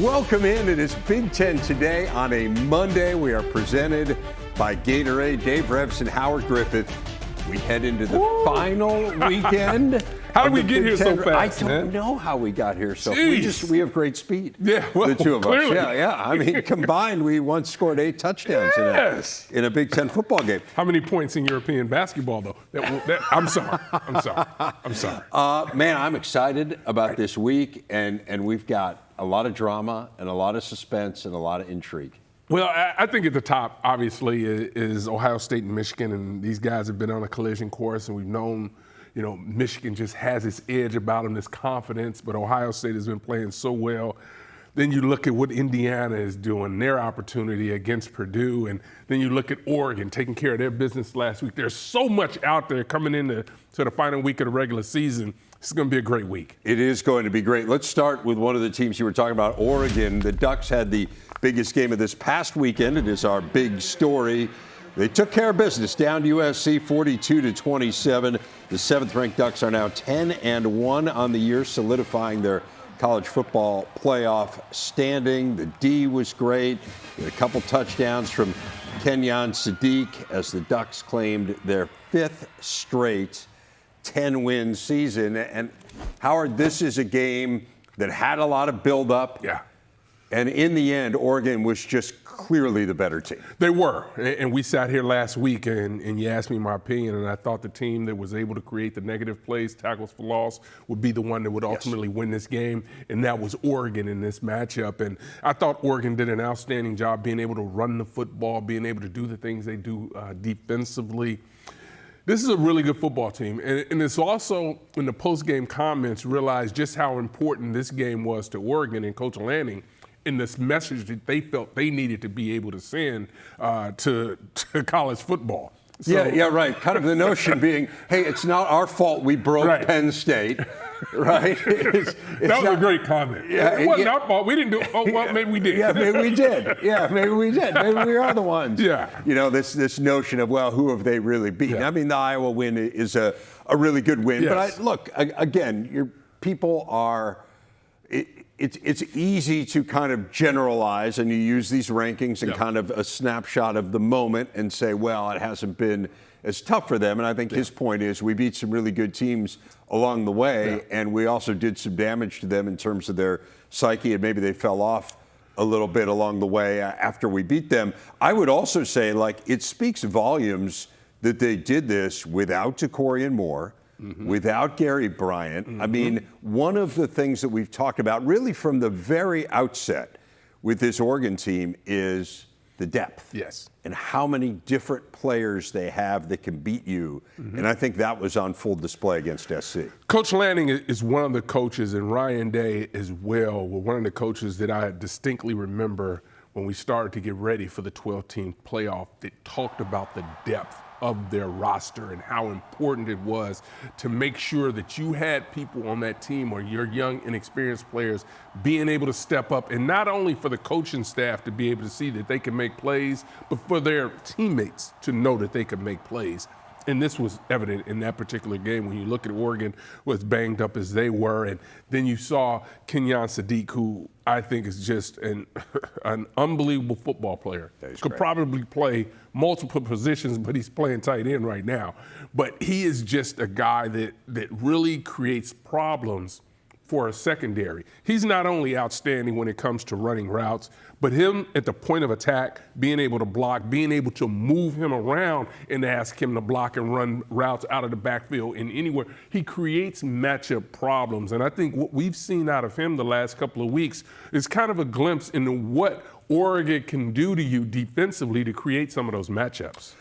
Welcome in. It is Big Ten Today on a Monday. We are presented by Gatorade. Dave Revs and Howard Griffith. We head into the final weekend. How did we get here so fast? I don't know how we got here so fast. We have great speed. Yeah, well, the two of clearly. us. Yeah. I mean, combined, we once scored 8 touchdowns in a Big Ten football game. How many points in European basketball, though? I'm sorry. Man, I'm excited about this week, and we've got a lot of drama and a lot of suspense and a lot of intrigue. Well, I think at the top, obviously, is Ohio State and Michigan, and these guys have been on a collision course, and we've known, Michigan just has this edge about them, this confidence, but Ohio State has been playing so well. Then you look at what Indiana is doing, their opportunity against Purdue, and then you look at Oregon taking care of their business last week. There's so much out there coming into the final week of the regular season. It's going to be a great week. It is going to be great. Let's start with one of the teams you were talking about, Oregon. The Ducks had the biggest game of this past weekend. It is our big story. They took care of business down to USC 42-27. The 7th-ranked Ducks are now 10-1 on the year, solidifying their college football playoff standing. The D was great. A couple touchdowns from Kenyon Sadiq as the Ducks claimed their 5th straight 10-win season. And Howard, this is a game that had a lot of buildup. Yeah. And in the end, Oregon was just clearly the better team. They were. And we sat here last week and you asked me my opinion, and I thought the team that was able to create the negative plays, tackles for loss, would be the one that would ultimately win this game. And that was Oregon in this matchup. And I thought Oregon did an outstanding job being able to run the football, being able to do the things they do defensively. This is a really good football team, and it's also, in the post-game comments, realized just how important this game was to Oregon and Coach Lanning in this message that they felt they needed to be able to send to college football. So, yeah, right. Kind of the notion being, hey, it's not our fault we broke Penn State, right? That was a great comment. Yeah, it wasn't our fault. We didn't do it. Oh, well, maybe we did. Yeah, maybe we did. Maybe we are the ones. Yeah. This notion of, well, who have they really beaten? Yeah. I mean, the Iowa win is a really good win. Yes. But again, your people are it's easy to kind of generalize, and you use these rankings and kind of a snapshot of the moment and say, well, it hasn't been as tough for them. And I think his point is we beat some really good teams along the way, and we also did some damage to them in terms of their psyche, and maybe they fell off a little bit along the way after we beat them. I would also say, it speaks volumes that they did this without Decorian Moore, without Gary Bryant. I mean, one of the things that we've talked about really from the very outset with this Oregon team is the depth. Yes. And how many different players they have that can beat you. And I think that was on full display against SC. Coach Lanning is one of the coaches, and Ryan Day as well, were one of the coaches that I distinctly remember when we started to get ready for the 12-team playoff that talked about the depth of their roster and how important it was to make sure that you had people on that team or your young, inexperienced players being able to step up, and not only for the coaching staff to be able to see that they can make plays, but for their teammates to know that they can make plays. And this was evident in that particular game when you look at Oregon, was banged up as they were. And then you saw Kenyon Sadiq, who I think is just an unbelievable football player. Could probably play multiple positions, but he's playing tight end right now. But he is just a guy that really creates problems for a secondary. He's not only outstanding when it comes to running routes, but him at the point of attack, being able to block, being able to move him around and ask him to block and run routes out of the backfield and anywhere. He creates matchup problems. And I think what we've seen out of him the last couple of weeks is kind of a glimpse into what Oregon can do to you defensively to create some of those matchups.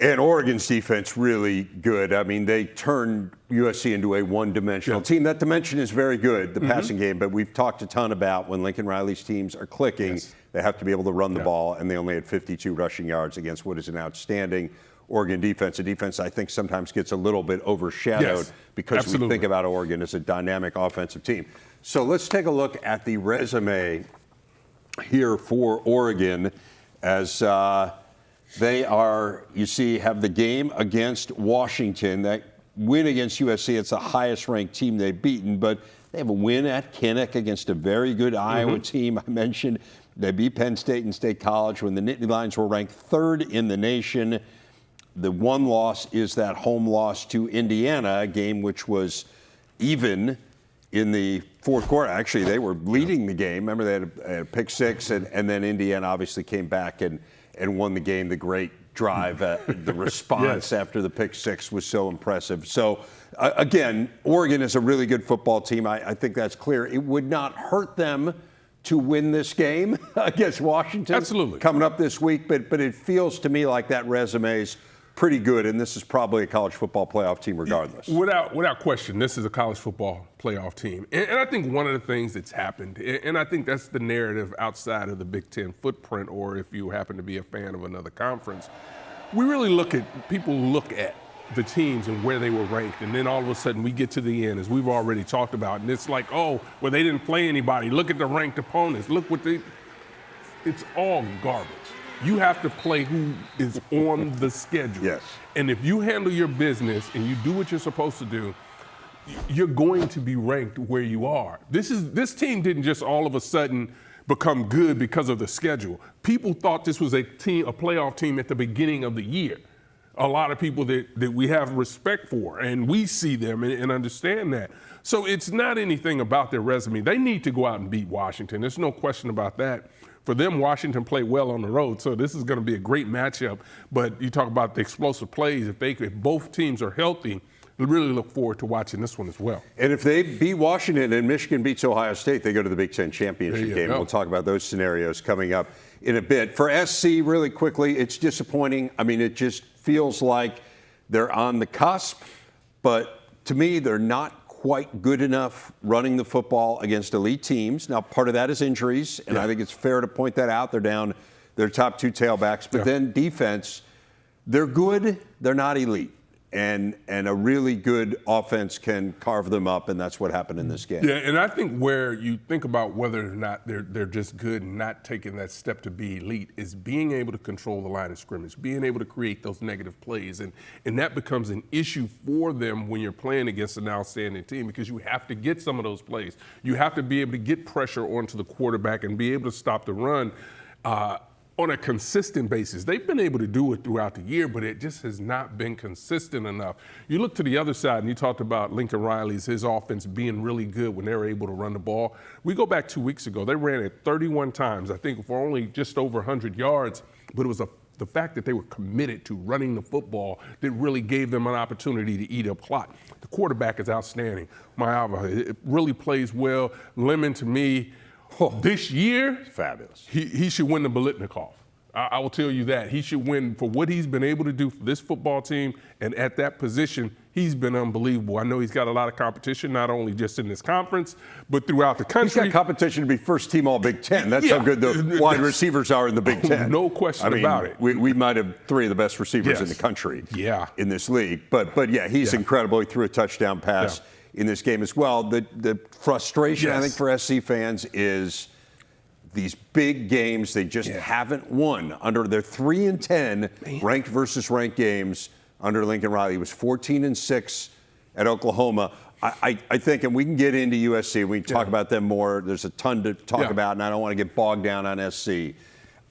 And Oregon's defense really good. I mean, they turned USC into a one-dimensional team. That dimension is very good, the passing game, but we've talked a ton about when Lincoln Riley's teams are clicking, they have to be able to run the ball, and they only had 52 rushing yards against what is an outstanding Oregon defense. A defense I think sometimes gets a little bit overshadowed because we think about Oregon as a dynamic offensive team. So let's take a look at the resume here for Oregon as they are, you see, have the game against Washington. That win against USC, it's the highest ranked team they've beaten, but They have a win at Kinnick against a very good Iowa team. I mentioned they beat Penn State and State College when the Nittany Lions were ranked 3rd in the nation. The one loss is that home loss to Indiana, a game which was even in the fourth quarter. Actually, they were leading the game. Remember, they had a pick six, and then Indiana obviously came back and won the game. The great drive, the response after the pick six was so impressive. So, again, Oregon is a really good football team. I think that's clear. It would not hurt them to win this game against Washington. Absolutely. Coming up this week, but it feels to me like that resume's pretty good, and this is probably a college football playoff team regardless. Without question, this is a college football playoff team. And I think one of the things that's happened, and I think that's the narrative outside of the Big Ten footprint, or if you happen to be a fan of another conference, people look at the teams and where they were ranked, and then all of a sudden we get to the end, as we've already talked about, and it's like, oh, well, they didn't play anybody. Look at the ranked opponents. Look what it's all garbage. You have to play who is on the schedule. Yes. And if you handle your business and you do what you're supposed to do, you're going to be ranked where you are. This team didn't just all of a sudden become good because of the schedule. People thought this was a playoff team at the beginning of the year. A lot of people that we have respect for, and we see them and understand that. So it's not anything about their resume. They need to go out and beat Washington. There's no question about that. For them, Washington played well on the road, so this is going to be a great matchup. But you talk about the explosive plays. If both teams are healthy, we really look forward to watching this one as well. And if they beat Washington and Michigan beats Ohio State, they go to the Big Ten championship game. We'll talk about those scenarios coming up in a bit. For SC, really quickly, it's disappointing. I mean, it just feels like they're on the cusp, but to me, they're not quite good enough running the football against elite teams. Now, part of that is injuries, and I think it's fair to point that out. They're down their top 2 tailbacks, but then defense, they're good, they're not elite. And a really good offense can carve them up, and that's what happened in this game. Yeah, and I think where you think about whether or not they're just good and not taking that step to be elite is being able to control the line of scrimmage, being able to create those negative plays. And that becomes an issue for them when you're playing against an outstanding team, because you have to get some of those plays. You have to be able to get pressure onto the quarterback and be able to stop the run on a consistent basis. They've been able to do it throughout the year, but it just has not been consistent enough. You look to the other side, and you talked about Lincoln Riley's, his offense being really good when they were able to run the ball. We go back 2 weeks ago, they ran it 31 times, I think for only just over 100 yards, but it was the fact that they were committed to running the football that really gave them an opportunity to eat up clock. The quarterback is outstanding. Maava, it really plays well. Lemon, to me, this year, fabulous. He should win the Biletnikoff. I will tell you that. He should win for what he's been able to do for this football team, and at that position, he's been unbelievable. I know he's got a lot of competition, not only just in this conference, but throughout the country. He's got competition to be first team all Big Ten. That's how good the wide receivers are in the Big Ten. No question about it. We might have 3 of the best receivers in the country in this league. But yeah, he's incredible. He threw a touchdown pass in this game as well. The frustration, I think, for SC fans is these big games they just haven't won. They're 3-10 ranked versus ranked games under Lincoln Riley. He was 14-6 at Oklahoma. I think, and we can get into USC, we can talk about them more. There's a ton to talk about, and I don't want to get bogged down on SC.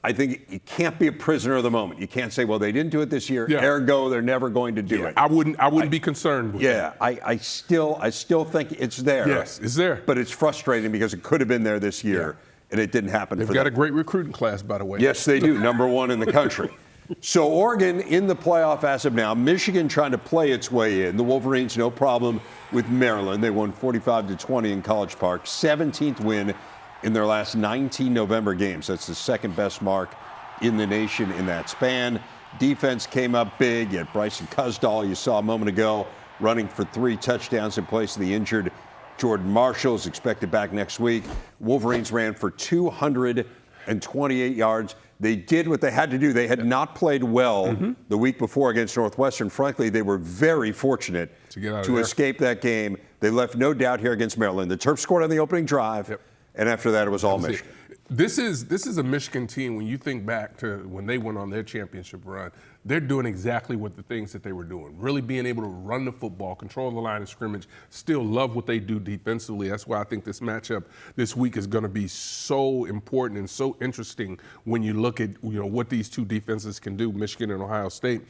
I think you can't be a prisoner of the moment. You can't say, well, they didn't do it this year, ergo they're never going to do it. I wouldn't be concerned with that. I still think it's there. Yes, it's there. But it's frustrating because it could have been there this year, and it didn't happen for them. They've got a great recruiting class, by the way. Yes, they do. Number 1 in the country. So Oregon in the playoff as of now. Michigan trying to play its way in. The Wolverines, no problem with Maryland. They won 45-20 in College Park. 17th win in their last 19 November games. That's the second best mark in the nation in that span. Defense came up big. You had Bryson Cusdall, you saw a moment ago, running for 3 touchdowns in place of the injured Jordan Marshall, is expected back next week. Wolverines ran for 228 yards. They did what they had to do. They had not played well the week before against Northwestern. Frankly, they were very fortunate to escape that game. They left no doubt here against Maryland. The Terps scored on the opening drive, and after that, it was all Michigan. This is a Michigan team, when you think back to when they went on their championship run, they're doing exactly what the things that they were doing. Really being able to run the football, control the line of scrimmage, still love what they do defensively. That's why I think this matchup this week is going to be so important and so interesting when you look at what these two defenses can do, Michigan and Ohio State.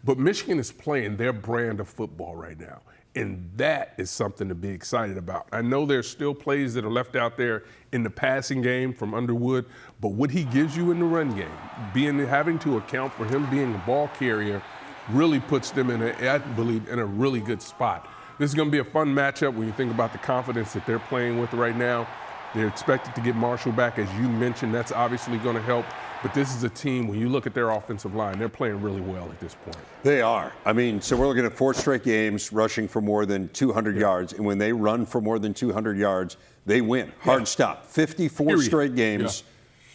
But Michigan is playing their brand of football right now. And that is something to be excited about. I know there's still plays that are left out there in the passing game from Underwood, but what he gives you in the run game, having to account for him being a ball carrier, really puts them I believe, in a really good spot. This is going to be a fun matchup when you think about the confidence that they're playing with right now. They're expected to get Marshall back, as you mentioned. That's obviously going to help. But this is a team, when you look at their offensive line, they're playing really well at this point. They are. I mean, so we're looking at 4 straight games rushing for more than 200 yards. And when they run for more than 200 yards, they win. Hard stop. 54 straight games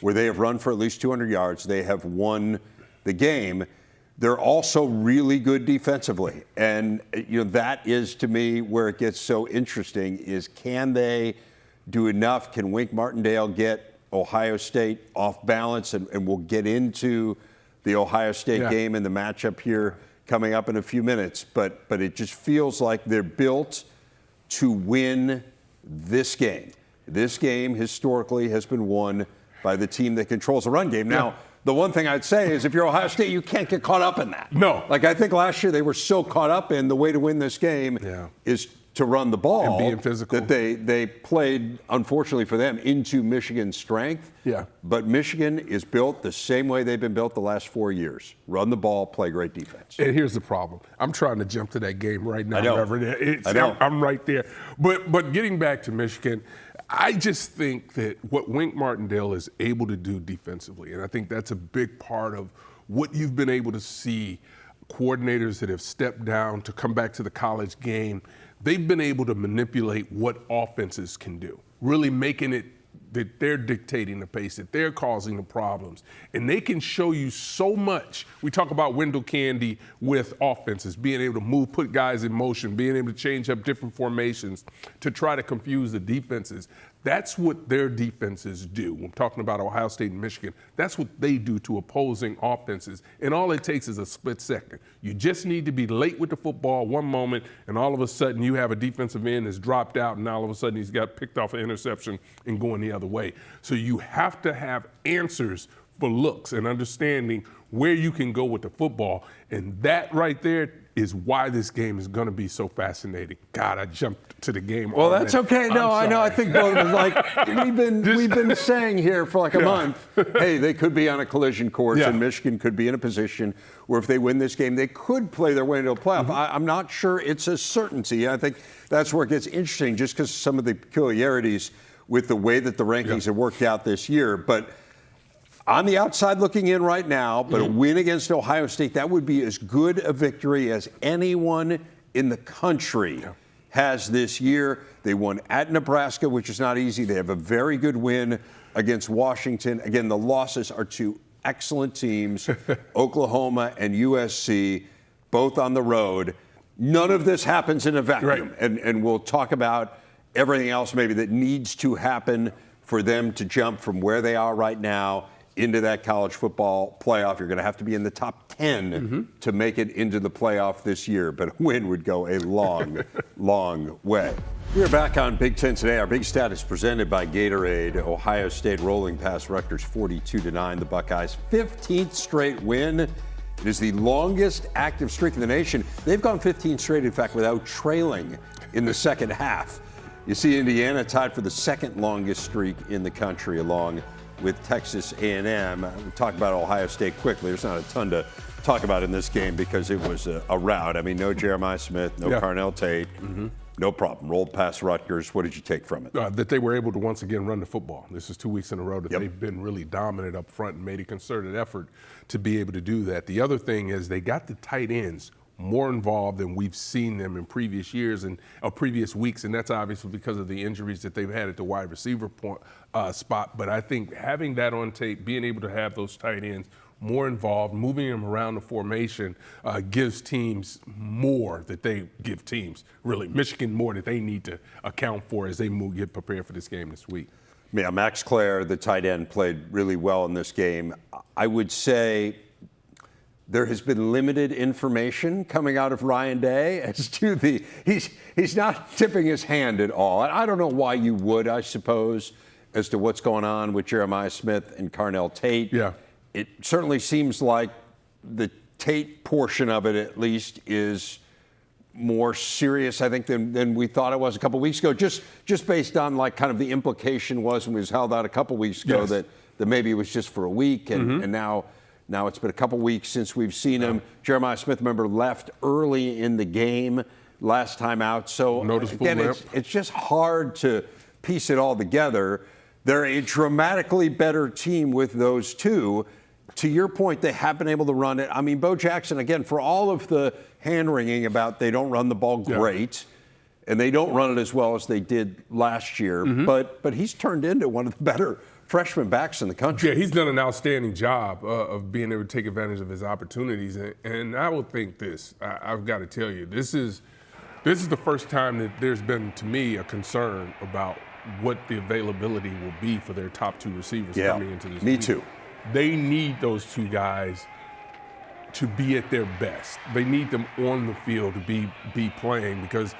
where they have run for at least 200 yards. They have won the game. They're also really good defensively. And, that is, to me, where it gets so interesting is, can they do enough? Can Wink Martindale get Ohio State off balance? And we'll get into the Ohio State game and the matchup here coming up in a few minutes. But it just feels like they're built to win this game. This game historically has been won by the team that controls the run game. Now, the one thing I'd say is if you're Ohio State, you can't get caught up in that. No. Like, I think last year they were so caught up in the way to win this game is to run the ball. And being physical. That they played, unfortunately for them, into Michigan's strength. Yeah. But Michigan is built the same way they've been built the last 4 years. Run the ball, play great defense. And here's the problem. I'm trying to jump to that game right now. I know. I know. I'm right there. But getting back to Michigan, I just think that what Wink Martindale is able to do defensively, and I think that's a big part of what you've been able to see coordinators that have stepped down to come back to the college game, they've been able to manipulate what offenses can do, really making it that they're dictating the pace, that they're causing the problems. And they can show you so much. We talk about Wendell Candy with offenses, being able to move, put guys in motion, being able to change up different formations to try to confuse the defenses. That's what their defenses do. I'm talking about Ohio State and Michigan. That's what they do to opposing offenses. And all it takes is a split second. You just need to be late with the football one moment, and all of a sudden you have a defensive end that's dropped out, and all of a sudden he's got picked off an interception and going the other way. So you have to have answers for looks and understanding where you can go with the football. And that right there is why this game is going to be so fascinating. God, I jumped to the game. Well, that's okay. No, I know. I think both of us, like, we've been saying here for like a month, hey, they could be on a collision course, and Michigan could be in a position where if they win this game, they could play their way into a playoff. I'm not sure it's a certainty. I think that's where it gets interesting, just because some of the peculiarities with the way that the rankings have worked out this year. But on the outside looking in right now, but a win against Ohio State, that would be as good a victory as anyone in the country has this year. They won at Nebraska, which is not easy. They have a very good win against Washington. Again, the losses are to excellent teams, Oklahoma and USC, both on the road. None of this happens in a vacuum. And we'll talk about everything else maybe that needs to happen for them to jump from where they are right now into that college football playoff. You're going to have to be in the top 10 to make it into the playoff this year, but a win would go a long, long way. We are back on Big Ten Today. Our big stat is presented by Gatorade. Ohio State rolling past Rutgers 42-9. The Buckeyes' 15th straight win. It is the longest active streak in the nation. They've gone 15 straight, in fact, without trailing in the second half. You see Indiana tied for the second longest streak in the country, along with Texas A&M. We'll talk about Ohio State quickly. There's not a ton to talk about in this game because it was a rout. I mean, no Jeremiah Smith, no Carnell Tate, no problem. Rolled past Rutgers. What did you take from it? That they were able to once again run the football. This is 2 weeks in a row that they've been really dominant up front and made a concerted effort to be able to do that. The other thing is they got the tight ends more involved than we've seen them in previous years and previous weeks, and that's obviously because of the injuries that they've had at the wide receiver spot. But I think having that on tape, being able to have those tight ends more involved, moving them around the formation gives teams more that they give teams, really, Michigan more that they need to account for as they get prepared for this game this week. Yeah, Max Clare, the tight end, played really well in this game. I would say there has been limited information coming out of Ryan Day as to he's not tipping his hand at all. I don't know why you would, I suppose, as to what's going on with Jeremiah Smith and Carnell Tate. Yeah. It certainly seems like the Tate portion of it, at least, is more serious, I think, than we thought it was a couple weeks ago. Just based on like kind of the implication was when he was held out a couple weeks ago that maybe it was just for a week, and now it's been a couple weeks since we've seen him. Jeremiah Smith, remember, left early in the game last time out. So again, it's just hard to piece it all together. They're a dramatically better team with those two. To your point, they have been able to run it. I mean, Bo Jackson, again, for all of the hand-wringing about they don't run the ball great, and they don't run it as well as they did last year, but he's turned into one of the better freshman backs in the country. Yeah, he's done an outstanding job of being able to take advantage of his opportunities. And I will think this, I've got to tell you, this is the first time that there's been, to me, a concern about what the availability will be for their top two receivers coming into this week. Too. They need those two guys to be at their best. They need them on the field to be playing, because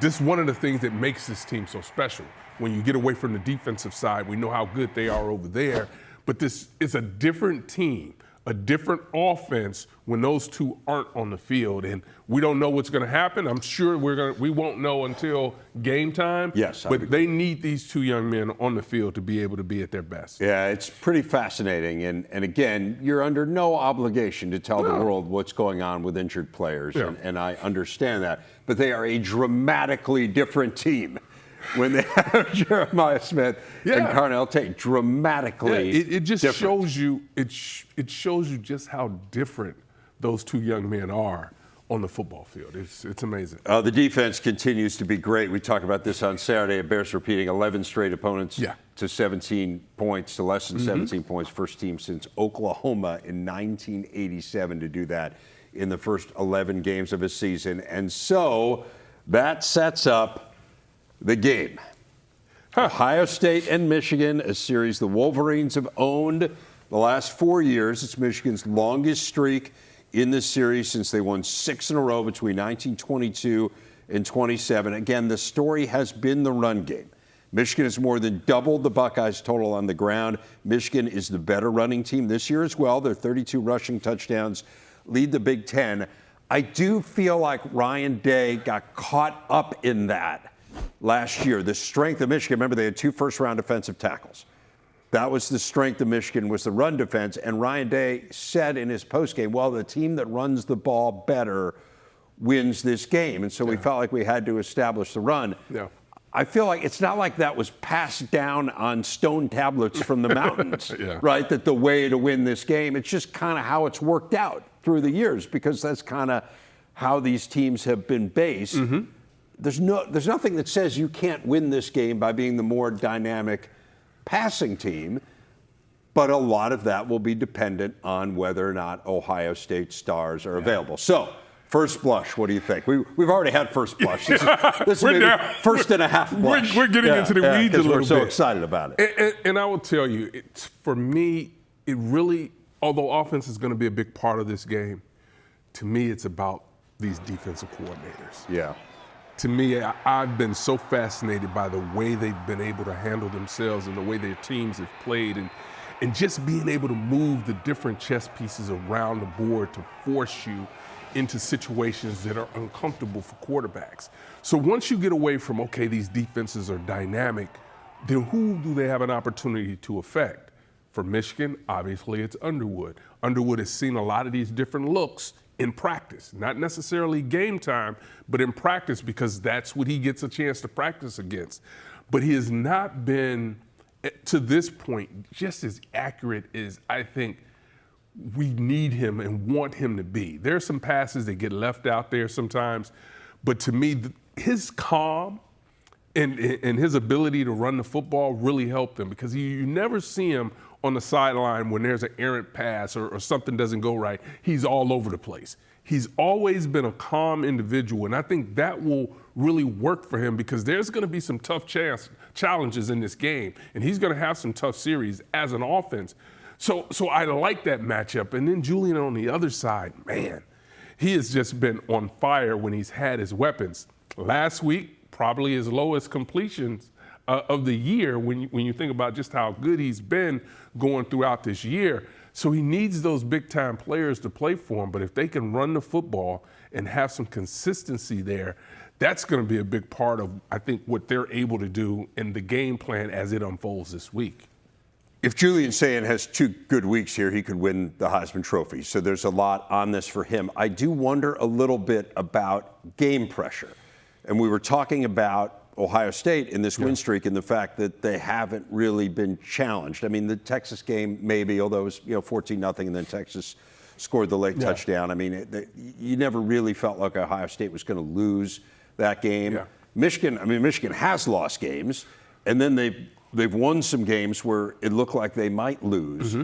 this is one of the things that makes this team so special. When you get away from the defensive side, we know how good they are over there, but this is a different team, a different offense when those two aren't on the field, and we don't know what's going to happen. I'm sure we won't know until game time. Yes, but they need these two young men on the field to be able to be at their best. Yeah, it's pretty fascinating, and again, you're under no obligation to tell the world what's going on with injured players, and I understand that, but they are a dramatically different team when they have Jeremiah Smith and Carnell Tate. Dramatically it just different. shows you it shows you just how different those two young men are on the football field. It's amazing. The defense continues to be great. We talked about this on Saturday. It bears repeating, 11 straight opponents to 17 points, to less than 17 points. First team since Oklahoma in 1987 to do that in the first 11 games of a season. And so that sets up the game. Ohio State and Michigan, a series the Wolverines have owned the last 4 years. It's Michigan's longest streak in this series since they won 6 in a row between 1922 and 27. Again, the story has been the run game. Michigan has more than doubled the Buckeyes' total on the ground. Michigan is the better running team this year as well. Their 32 rushing touchdowns lead the Big Ten. I do feel like Ryan Day got caught up in that last year. The strength of Michigan, remember, they had 2 first-round defensive tackles. That was the strength of Michigan, was the run defense. And Ryan Day said in his postgame, well, the team that runs the ball better wins this game. And so we felt like we had to establish the run. Yeah. I feel like it's not like that was passed down on stone tablets from the mountains, right? That the way to win this game, it's just kind of how it's worked out through the years, because that's kind of how these teams have been based. There's nothing that says you can't win this game by being the more dynamic passing team, but a lot of that will be dependent on whether or not Ohio State stars are available. So, first blush, what do you think? We've already had first blush. This is maybe first and a half blush. We're getting into the weeds a little bit. We're so excited about it. And I will tell you, for me, it really, although offense is going to be a big part of this game, to me it's about these defensive coordinators. Yeah. To me, I've been so fascinated by the way they've been able to handle themselves and the way their teams have played, and just being able to move the different chess pieces around the board to force you into situations that are uncomfortable for quarterbacks. So once you get away from, okay, these defenses are dynamic, then who do they have an opportunity to affect? For Michigan, obviously it's Underwood. Underwood has seen a lot of these different looks in practice, not necessarily game time, but in practice, because that's what he gets a chance to practice against. But he has not been, to this point, just as accurate as I think we need him and want him to be. There are some passes that get left out there sometimes, but to me, his calm and his ability to run the football really helped him, because you never see him on the sideline when there's an errant pass or something doesn't go right. He's all over the place. He's always been a calm individual, and I think that will really work for him because there's going to be some tough challenges in this game, and he's going to have some tough series as an offense. So I like that matchup. And then Julian on the other side, man, he has just been on fire when he's had his weapons. Last week, probably his lowest completions of the year when you think about just how good he's been going throughout this year. So he needs those big-time players to play for him. But if they can run the football and have some consistency there, that's going to be a big part of, I think, what they're able to do in the game plan as it unfolds this week. If Julian Sayin has 2 good weeks here, he could win the Heisman Trophy. So there's a lot on this for him. I do wonder a little bit about game pressure. And we were talking about Ohio State in this win streak and the fact that they haven't really been challenged. I mean, the Texas game maybe, although it was 14-0, and then Texas scored the late touchdown. I mean, you never really felt like Ohio State was going to lose that game. Yeah. Michigan has lost games, and then they've won some games where it looked like they might lose.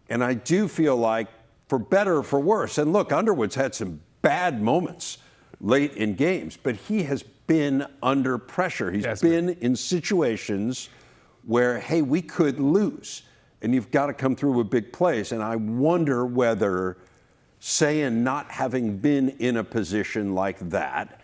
And I do feel like, for better or for worse, and look, Underwood's had some bad moments late in games, but he has been under pressure. He's been in situations where, hey, we could lose, and you've got to come through with big plays. And I wonder whether Sayin not having been in a position like that,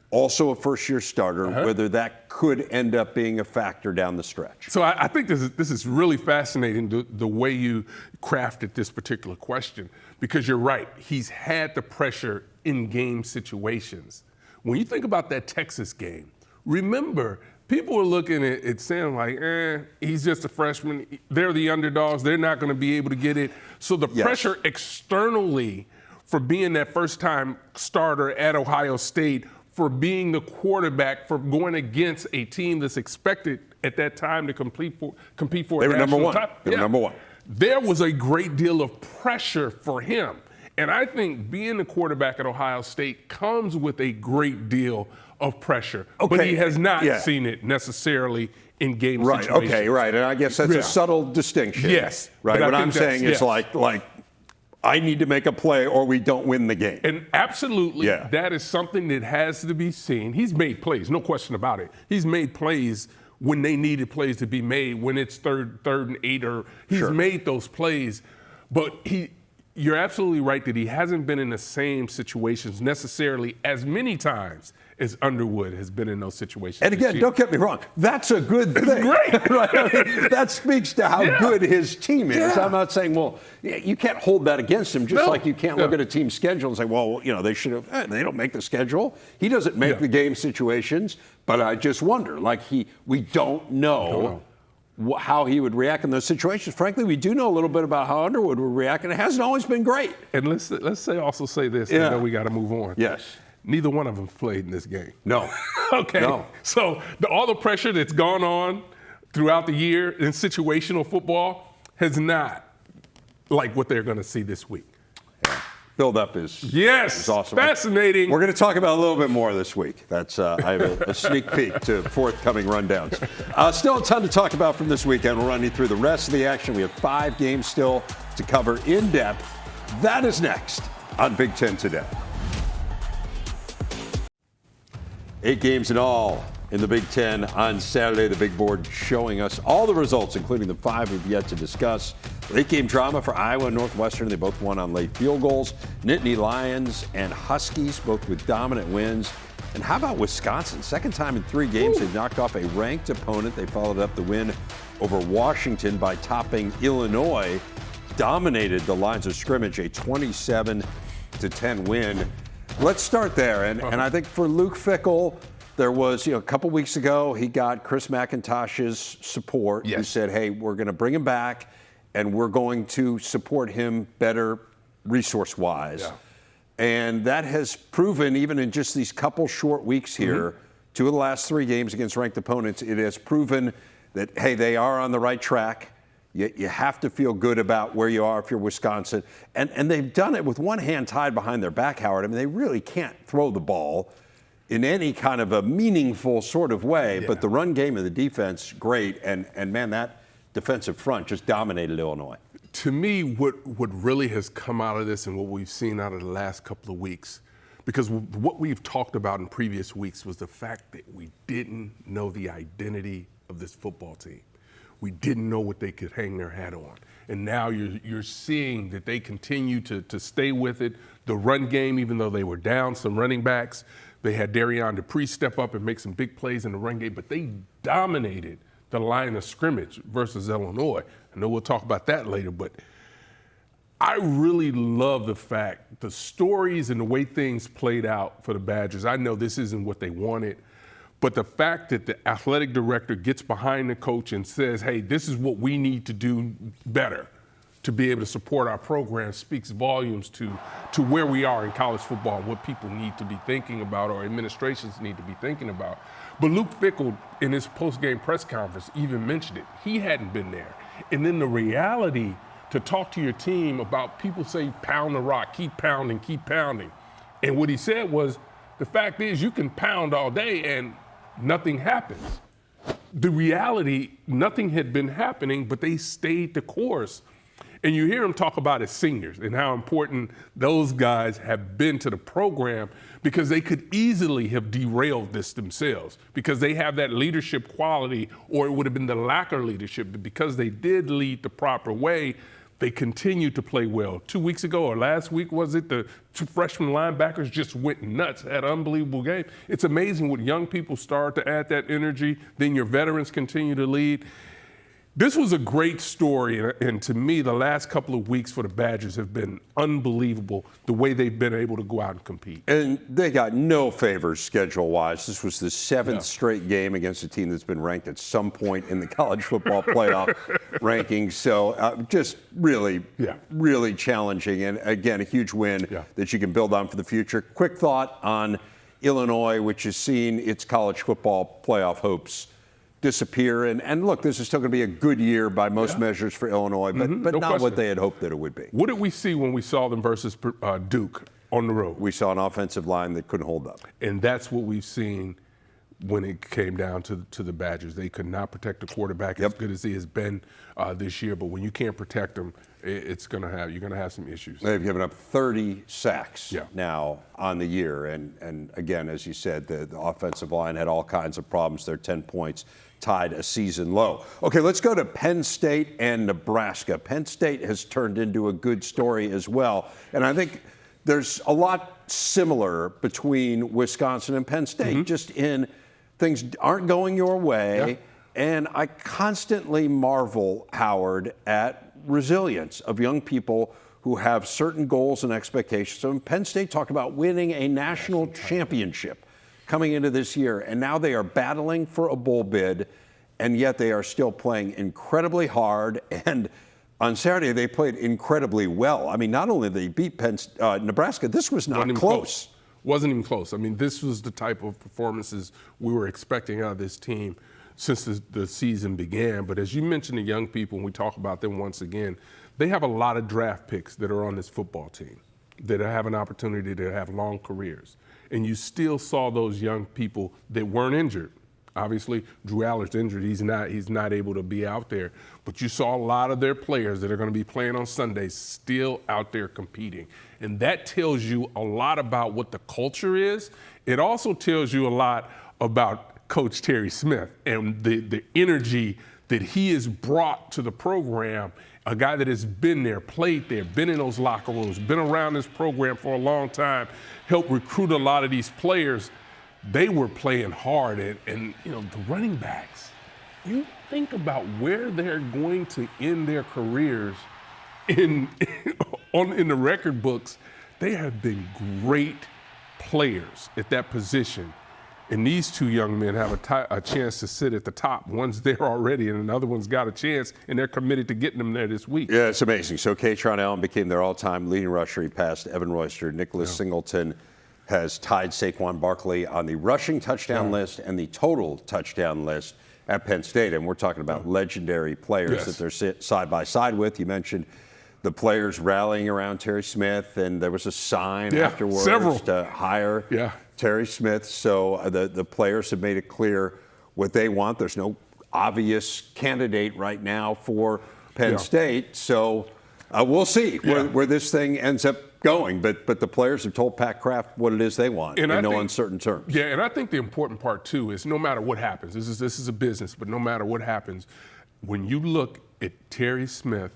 also a first-year starter, whether that could end up being a factor down the stretch. So I think this is really fascinating, the way you crafted this particular question, because you're right. He's had the pressure in game situations. When you think about that Texas game, remember, people were looking at it saying like, he's just a freshman. They're the underdogs. They're not going to be able to get it. So the pressure externally for being that first-time starter at Ohio State, for being the quarterback, for going against a team that's expected at that time to compete for they were number one. They were number one. There was a great deal of pressure for him. And I think being the quarterback at Ohio State comes with a great deal of pressure. But he has not seen it necessarily in game situations. Okay, right. And I guess that's a subtle distinction. Yes. Right. What I'm saying is like I need to make a play or we don't win the game. And absolutely, that is something that has to be seen. He's made plays, no question about it. He's made plays when they needed plays to be made, when it's third and 8, or he's made those plays. But you're absolutely right that he hasn't been in the same situations necessarily as many times as Underwood has been in those situations. And again, don't get me wrong, that's a good thing. It's great. Right? I mean, that speaks to how good his team is. I'm not saying, well, you can't hold that against him, just like you can't look at a team's schedule and say, well, they should have, they don't make the schedule. He doesn't make the game situations, but I just wonder, we don't know. How he would react in those situations. Frankly, we do know a little bit about how Underwood would react, and it hasn't always been great. And let's say this, and then we got to move on. Yes. Neither one of them played in this game. No. Okay. No. So all the pressure that's gone on throughout the year in situational football has not like what they're going to see this week. Build-up is awesome. Fascinating. We're going to talk about a little bit more this week. That's I have a sneak peek to forthcoming rundowns. Still a ton to talk about from this weekend. We'll run you through the rest of the action. We have 5 games still to cover in depth. That is next on Big Ten Today. 8 games in all in the Big Ten on Saturday. The big board showing us all the results, including the 5 we've yet to discuss. Late game drama for Iowa and Northwestern. They both won on late field goals. Nittany Lions and Huskies, both with dominant wins. And how about Wisconsin? Second time in 3 games they've knocked off a ranked opponent. They followed up the win over Washington by topping Illinois. Dominated the lines of scrimmage, a 27-10 win. Let's start there. And I think for Luke Fickell, there was, a couple weeks ago, he got Chris McIntosh's support. He said, hey, we're going to bring him back, and we're going to support him better resource-wise. Yeah. And that has proven, even in just these couple short weeks here, 2 of the last 3 games against ranked opponents, it has proven that, hey, they are on the right track. You have to feel good about where you are if you're Wisconsin. And they've done it with one hand tied behind their back, Howard. I mean, they really can't throw the ball in any kind of a meaningful sort of way, but the run game and the defense, great. And man, that defensive front just dominated Illinois. To me, what really has come out of this and what we've seen out of the last couple of weeks, because what we've talked about in previous weeks was the fact that we didn't know the identity of this football team. We didn't know what they could hang their hat on. And now you're seeing that they continue to stay with it. The run game, even though they were down some running backs, they had Darian Dupree step up and make some big plays in the run game, but they dominated the line of scrimmage versus Illinois. I know we'll talk about that later, but I really love the fact, the stories and the way things played out for the Badgers. I know this isn't what they wanted, but the fact that the athletic director gets behind the coach and says, hey, this is what we need to do better to be able to support our program speaks volumes to where we are in college football and what people need to be thinking about or administrations need to be thinking about. But Luke Fickell, in his post-game press conference, even mentioned it. He hadn't been there. And then the reality to talk to your team about people say pound the rock, keep pounding, keep pounding. And what he said was, the fact is you can pound all day and nothing happens. The reality, nothing had been happening, but they stayed the course. And you hear him talk about his seniors and how important those guys have been to the program because they could easily have derailed this themselves because they have that leadership quality, or it would have been the lack of leadership. But because they did lead the proper way, they continue to play well. 2 weeks ago or last week, was it, the two freshman linebackers just went nuts, had an unbelievable game. It's amazing what young people start to add that energy, then your veterans continue to lead. This was a great story, and to me, the last couple of weeks for the Badgers have been unbelievable, the way they've been able to go out and compete. And they got no favors schedule-wise. This was the seventh straight game against a team that's been ranked at some point in the college football playoff rankings. So just really, really challenging. And again, a huge win that you can build on for the future. Quick thought on Illinois, which has seen its college football playoff hopes disappear. And look, this is still going to be a good year by most measures for Illinois, but no not what they had hoped that it would be. What did we see when we saw them versus Duke on the road? We saw an offensive line that couldn't hold up. And that's what we've seen when it came down to the Badgers. They could not protect the quarterback as good as he has been this year, but when you can't protect him, you're going to have some issues. They've given up 30 sacks now on the year. And again, as you said, the offensive line had all kinds of problems. They're 10 points tied a season low. Okay, let's go to Penn State and Nebraska. Penn State has turned into a good story as well. And I think there's a lot similar between Wisconsin and Penn State, just in things aren't going your way. And I constantly marvel, Howard, at resilience of young people who have certain goals and expectations. So Penn State talked about winning a national championship coming into this year, and now they are battling for a bowl bid, and yet they are still playing incredibly hard. And on Saturday, they played incredibly well. I mean, not only did they beat Nebraska, this was not close. Wasn't even close. I mean, this was the type of performances we were expecting out of this team since the season began. But as you mentioned, the young people, and we talk about them once again, they have a lot of draft picks that are on this football team that have an opportunity to have long careers. And you still saw those young people that weren't injured. Obviously, Drew Allard's injured. He's not able to be out there. But you saw a lot of their players that are going to be playing on Sundays still out there competing. And that tells you a lot about what the culture is. It also tells you a lot about Coach Terry Smith and the energy that he has brought to the program. A guy that has been there, played there, been in those locker rooms, been around this program for a long time, helped recruit a lot of these players. They were playing hard, and you know, the running backs, you think about where they're going to end their careers in the record books. They have been great players at that position. And these two young men have a chance to sit at the top. One's there already, and another one's got a chance, and they're committed to getting them there this week. Yeah, it's amazing. So Katron Allen became their all-time leading rusher. He passed Evan Royster. Nicholas Singleton has tied Saquon Barkley on the rushing touchdown list and the total touchdown list at Penn State. And we're talking about legendary players that they're side by side with. You mentioned the players rallying around Terry Smith, and there was a sign afterwards to hire Terry Smith. So the players have made it clear what they want. There's no obvious candidate right now for Penn State. So we'll see where this thing ends up going. But the players have told Pat Kraft what it is they want in no uncertain terms. Yeah, and I think the important part, too, is no matter what happens, this is a business, but no matter what happens, when you look at Terry Smith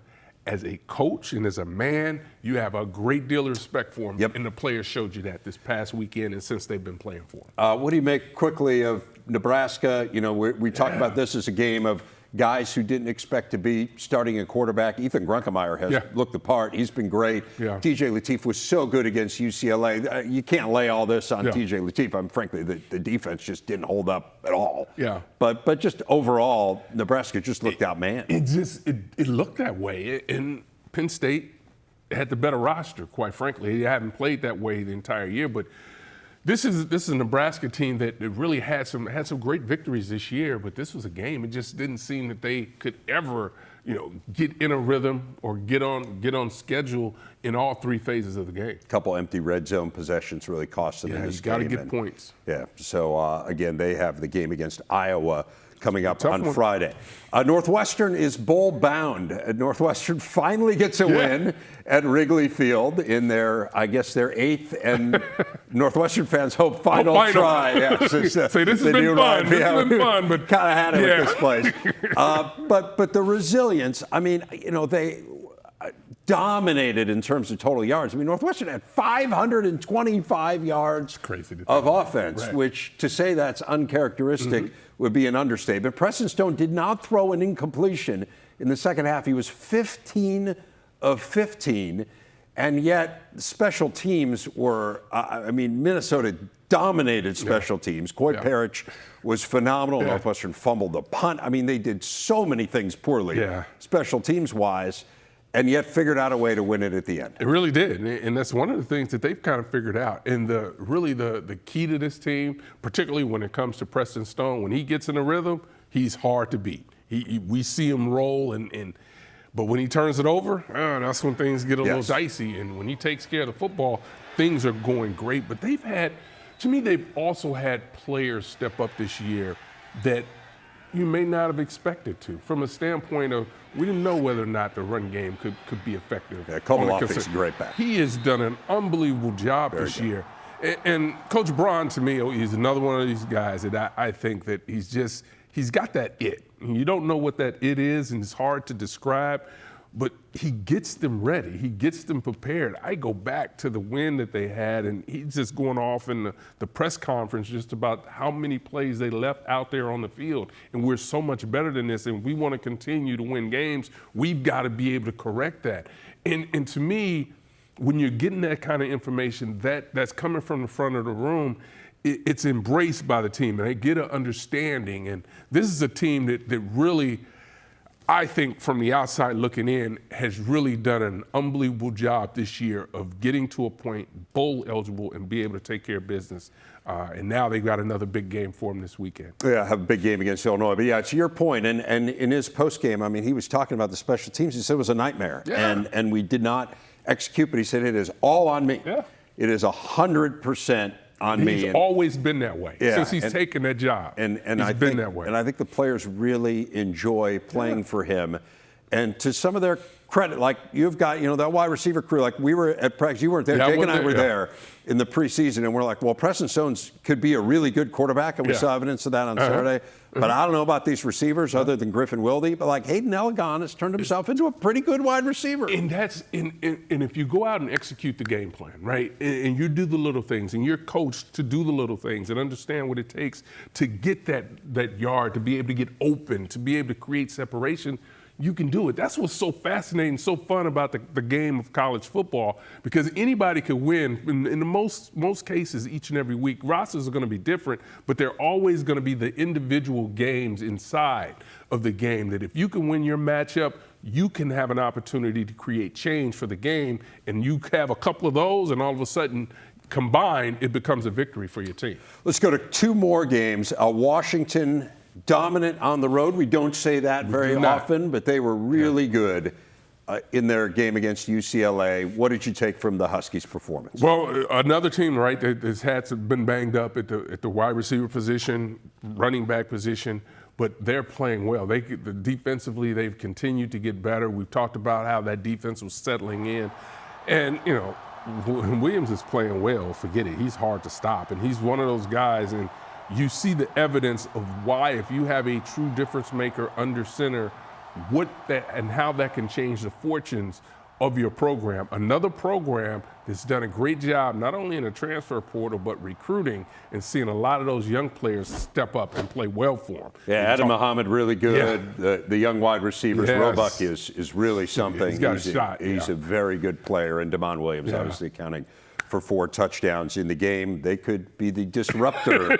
as a coach and as a man, you have a great deal of respect for him. Yep. And the players showed you that this past weekend and since they've been playing for him. What do you make quickly of Nebraska? You know, we talk about this as a game of guys who didn't expect to be starting a quarterback. Ethan Grunkemeyer has looked the part. He's been great. TJ Lateef was so good against UCLA. You can't lay all this on TJ Lateef. Frankly, the defense just didn't hold up at all. But just overall, Nebraska just looked outmanned. It looked that way. And Penn State had the better roster, quite frankly. They haven't played that way the entire year, but this is a Nebraska team that really had some great victories this year, but this was a game. It just didn't seem that they could ever, get in a rhythm or get on schedule in all three phases of the game. A couple empty red zone possessions really cost them in this game. You got to get points. Yeah. So again, they have the game against Iowa coming up on Friday. Northwestern is bowl bound. Northwestern finally gets a win at Wrigley Field in their, I guess, their 8th and Northwestern fans hope final try. Yeah, say this has been fun. This has been fun, but kind of had it with this place. But the resilience. I mean, they dominated in terms of total yards. I mean, Northwestern had 525 yards of offense, which to say that's uncharacteristic would be an understatement. Preston Stone did not throw an incompletion in the second half. He was 15 of 15, and yet special teams were, Minnesota dominated special teams. Coy Parrish was phenomenal. Northwestern fumbled the punt. I mean, they did so many things poorly, special teams-wise, and yet figured out a way to win it at the end. It really did, and that's one of the things that they've kind of figured out. And the key to this team, particularly when it comes to Preston Stone, when he gets in a rhythm, he's hard to beat. We see him roll, but when he turns it over, that's when things get a little dicey. And when he takes care of the football, things are going great. But they've also had players step up this year that you may not have expected to, from a standpoint of we didn't know whether or not the run game could be effective. Yeah, Kovaloff is a great back. He has done an unbelievable job this year. And Coach Braun, to me, he's another one of these guys that I think that he's got that it. You don't know what that it is, and it's hard to describe, but he gets them ready. He gets them prepared. I go back to the win that they had, and he's just going off in the press conference just about how many plays they left out there on the field. And we're so much better than this, and we want to continue to win games. We've got to be able to correct that. And to me, when you're getting that kind of information that's coming from the front of the room, it's embraced by the team, and they get an understanding. And this is a team that really, I think from the outside looking in, has really done an unbelievable job this year of getting to a point bowl eligible and be able to take care of business. And now they've got another big game for them this weekend. Yeah, have a big game against Illinois. But to your point, and in his postgame, he was talking about the special teams. He said it was a nightmare, and we did not execute. But he said it is all on me. Yeah. It is 100% on me. He's always been that way since he's taken that job. And he's been that way. And I think the players really enjoy playing for him. And to some of their credit, like you've got, that wide receiver crew, like we were at practice, you weren't there, Jake and I were there in the preseason, and we're like, well, Preston Stones could be a really good quarterback, and we saw evidence of that on Saturday. But I don't know about these receivers other than Griffin Wilde, but like Hayden Elgon has turned himself into a pretty good wide receiver. And and if you go out and execute the game plan, right, and you do the little things, and you're coached to do the little things and understand what it takes to get that yard, to be able to get open, to be able to create separation, you can do it. That's what's so fascinating, so fun about the game of college football, because anybody could win in the most cases each and every week. Rosters are going to be different, but they're always going to be the individual games inside of the game that if you can win your matchup, you can have an opportunity to create change for the game, and you have a couple of those, and all of a sudden, combined, it becomes a victory for your team. Let's go to two more games. Washington dominant on the road. We don't say that very often, but they were really good in their game against UCLA. What did you take from the Huskies' performance? Well, another team, right, that has been banged up at the wide receiver position, running back position, but they're playing well. Defensively, they've continued to get better. We've talked about how that defense was settling in. And, you know, when Williams is playing well, forget it. He's hard to stop. And he's one of those guys, and you see the evidence of why, if you have a true difference maker under center, and how that can change the fortunes of your program. Another program that's done a great job, not only in the transfer portal, but recruiting and seeing a lot of those young players step up and play well for them. Yeah, Adam Muhammad really good. Yeah. The young wide receivers, Roebuck is really something. He's got a shot. He's a very good player, and Damon Williams obviously accounting for 4 touchdowns in the game. They could be the disruptor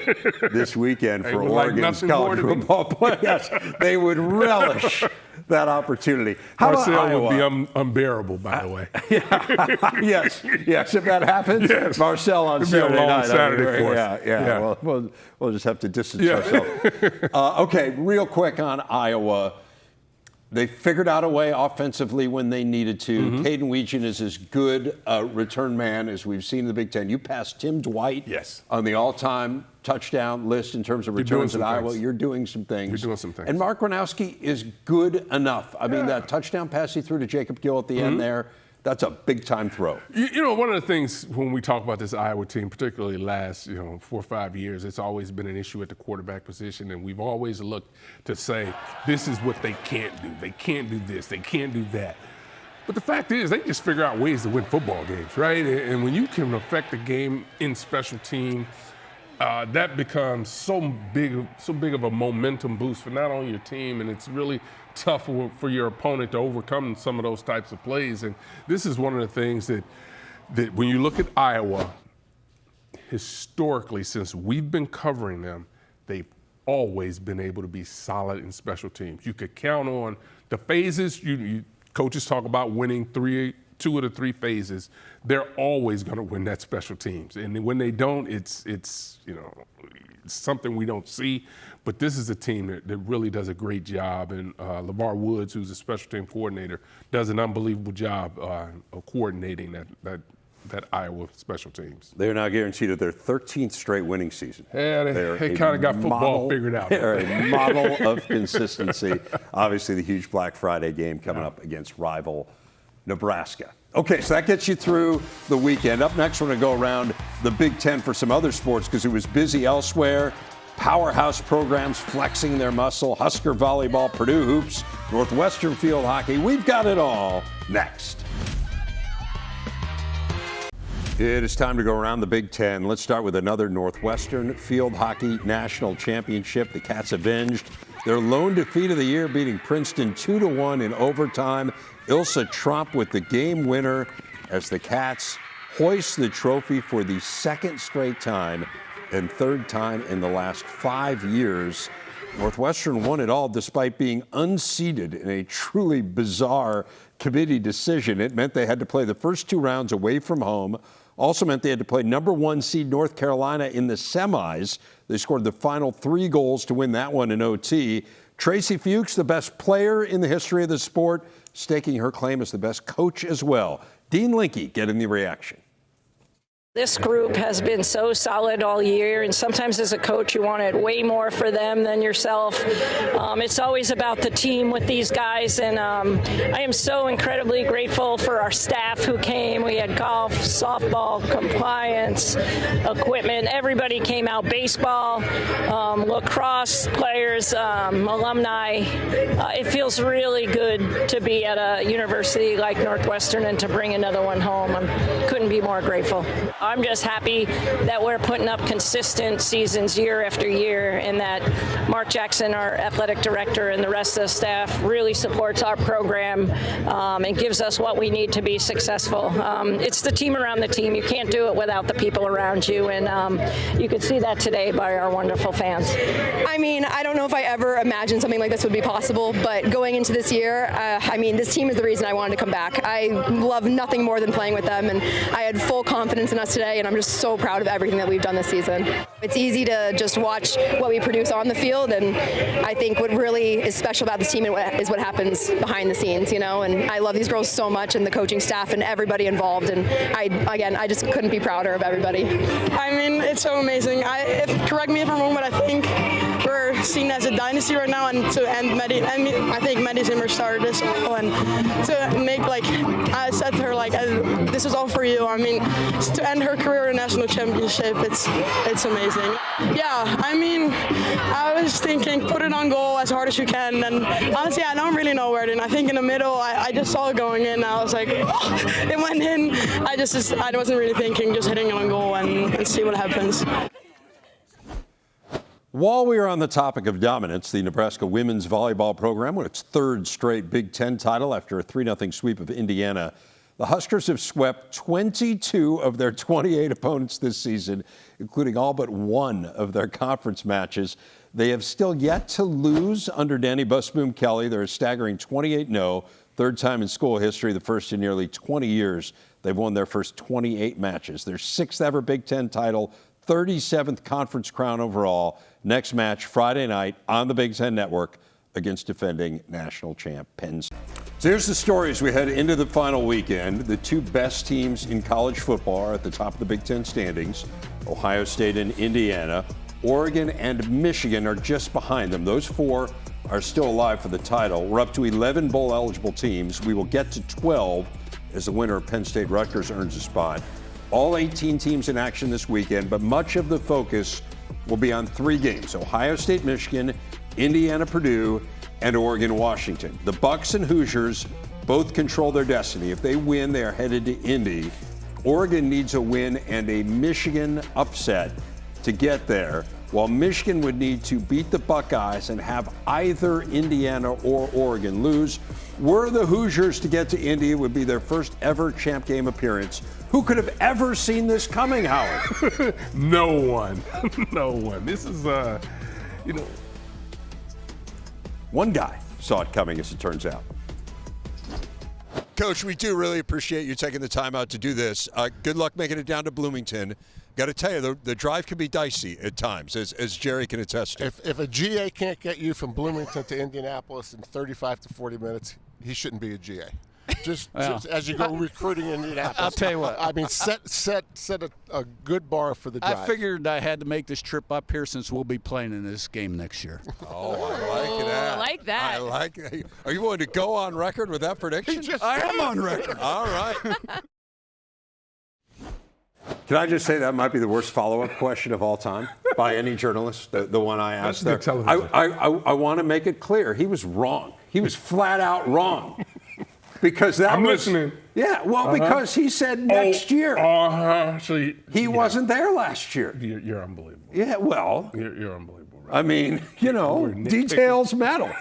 this weekend for Oregon's college football play. Yes, they would relish that opportunity. How Marcel would be unbearable, by the way. Yes, if that happens, yes. Marcel on Saturday night. Saturday for us. Well, we'll just have to distance ourselves. Okay, real quick on Iowa. They figured out a way offensively when they needed to. Caden Weegan is as good a return man as we've seen in the Big Ten. You passed Tim Dwight on the all-time touchdown list in terms of returns at Iowa. You're doing some things. You're doing some things. And Mark Gronowski is good enough. I mean, that touchdown pass he threw to Jacob Gill at the end there, that's a big-time throw. You know, one of the things when we talk about this Iowa team, particularly last 4 or 5 years, it's always been an issue at the quarterback position, and we've always looked to say, this is what they can't do. They can't do this. They can't do that. But the fact is, they just figure out ways to win football games, right? And when you can affect the game in special team, that becomes so big of a momentum boost for not only your team, and it's really tough for your opponent to overcome some of those types of plays. And this is one of the things that when you look at Iowa, historically, since we've been covering them, they've always been able to be solid in special teams. You could count on the phases. Coaches talk about winning 2 of the 3 phases. They're always going to win that special teams. And when they don't, it's something we don't see. But this is a team that really does a great job. And LeVar Woods, who's a special team coordinator, does an unbelievable job of coordinating that Iowa special teams. They're now guaranteed their 13th straight winning season. Yeah, they kind of got football figured out. They're a model of consistency. Obviously, the huge Black Friday game coming up against rival Nebraska. Okay, so that gets you through the weekend. Up next, we're going to go around the Big Ten for some other sports because it was busy elsewhere. Powerhouse programs flexing their muscle. Husker volleyball, Purdue hoops, Northwestern field hockey. We've got it all next. It is time to go around the Big Ten. Let's start with another Northwestern field hockey national championship. The Cats avenged their lone defeat of the year, beating Princeton 2-1 in overtime. Ilsa Trump with the game winner as the Cats hoist the trophy for the 2nd straight time and 3rd time in the last 5 years. Northwestern won it all despite being unseeded in a truly bizarre committee decision. It meant they had to play the first 2 rounds away from home. Also meant they had to play number 1 seed North Carolina in the semis. They scored the final 3 goals to win that one in OT. Tracy Fuchs, the best player in the history of the sport, staking her claim as the best coach as well. Dean Linke getting the reaction. This group has been so solid all year, and sometimes as a coach you want it way more for them than yourself. It's always about the team with these guys, and I am so incredibly grateful for our staff who came. We had golf, softball, compliance, equipment. Everybody came out, baseball, lacrosse players, alumni. It feels really good to be at a university like Northwestern and to bring another one home. I couldn't be more grateful. I'm just happy that we're putting up consistent seasons year after year, and that Mark Jackson, our athletic director, and the rest of the staff really supports our program and gives us what we need to be successful. It's the team around the team. You can't do it without the people around you, and you could see that today by our wonderful fans. I mean, I don't know if I ever imagined something like this would be possible, but going into this year, this team is the reason I wanted to come back. I love nothing more than playing with them, and I had full confidence in us results today, and I'm just so proud of everything that we've done this season. It's easy to just watch what we produce on the field, and I think what really is special about this team is what happens behind the scenes, and I love these girls so much, and the coaching staff and everybody involved, and I just couldn't be prouder of everybody. I mean, it's so amazing. Correct me if I'm wrong, but I think we're seen as a dynasty right now, and to end I think Maddie Zimmer started this one to make, I said to her, this is all for you. I mean, to end her career in a national championship, it's amazing. Yeah, I mean, I was thinking, put it on goal as hard as you can, and honestly, I don't really know where it is. I think in the middle, I just saw it going in. I was like, oh, it went in. I wasn't really thinking, just hitting it on goal and see what happens. While we are on the topic of dominance, the Nebraska women's volleyball program won its third straight Big Ten title after a 3-0 sweep of Indiana. The Huskers have swept 22 of their 28 opponents this season, including all but one of their conference matches. They have still yet to lose under Danny Busboom Kelly. They're a staggering 28-0, third time in school history, the first in nearly 20 years. They've won their first 28 matches. Their sixth ever Big Ten title, 37th conference crown overall. Next match Friday night on the Big Ten Network against defending national champ Penn. So here's the story as we head into the final weekend. The two best teams in college football are at the top of the Big Ten standings. Ohio State and Indiana. Oregon and Michigan are just behind them. Those four are still alive for the title. We're up to 11 bowl-eligible teams. We will get to 12 as the winner of Penn State Rutgers earns a spot. All 18 teams in action this weekend, but much of the focus will be on three games: Ohio State, Michigan, Indiana, Purdue, and Oregon, Washington. The Bucks and Hoosiers both control their destiny. If they win, they are headed to Indy. Oregon needs a win and a Michigan upset to get there, while Michigan would need to beat the Buckeyes and have either Indiana or Oregon lose. Were the Hoosiers to get to Indy, it would be their first ever champ game appearance. Who could have ever seen this coming, Howard? No one. No one. This is, One guy saw it coming, as it turns out. Coach, we do really appreciate you taking the time out to do this. Good luck making it down to Bloomington. Got to tell you, the drive can be dicey at times, as Jerry can attest to. If a GA can't get you from Bloomington to Indianapolis in 35 to 40 minutes, he shouldn't be a GA. Just as you go recruiting in Indianapolis. I'll tell you what. I mean, set a good bar for the drive. I figured I had to make this trip up here since we'll be playing in this game next year. Oh, I like that. I like that. I like it. Are you willing to go on record with that prediction? I am on record. All right. Can I just say that might be the worst follow-up question of all time by any journalist, the one I asked there. I want to make it clear. He was wrong. He was flat out wrong. Because that I'm was, listening. Yeah, well, because he said next year. Actually, he wasn't there last year. You're unbelievable. Yeah, well. You're unbelievable. Right? I mean, details matter.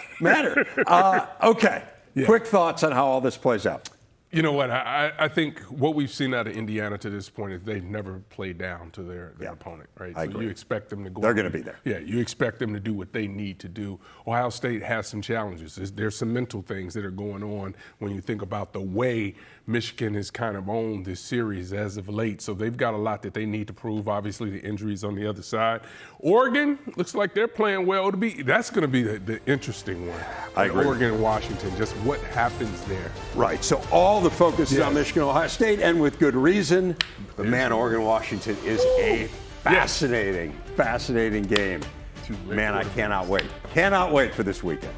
Okay, Yeah. Quick thoughts on how all this plays out. You know what? I think what we've seen out of Indiana to this point is they've never played down to their opponent, right? I agree. You expect them to go. They're going to be there. Yeah, you expect them to do what they need to do. Ohio State has some challenges. There's some mental things that are going on when you think about the way Michigan has kind of owned this series as of late. So they've got a lot that they need to prove. Obviously, the injuries on the other side. Oregon looks like they're playing well. That's going to be the interesting one. I agree. Oregon and Washington, just what happens there. Right. So all the focus is on Michigan, Ohio State, and with good reason. But man, Oregon-Washington is a fascinating game. Man, I cannot wait. Cannot wait for this weekend.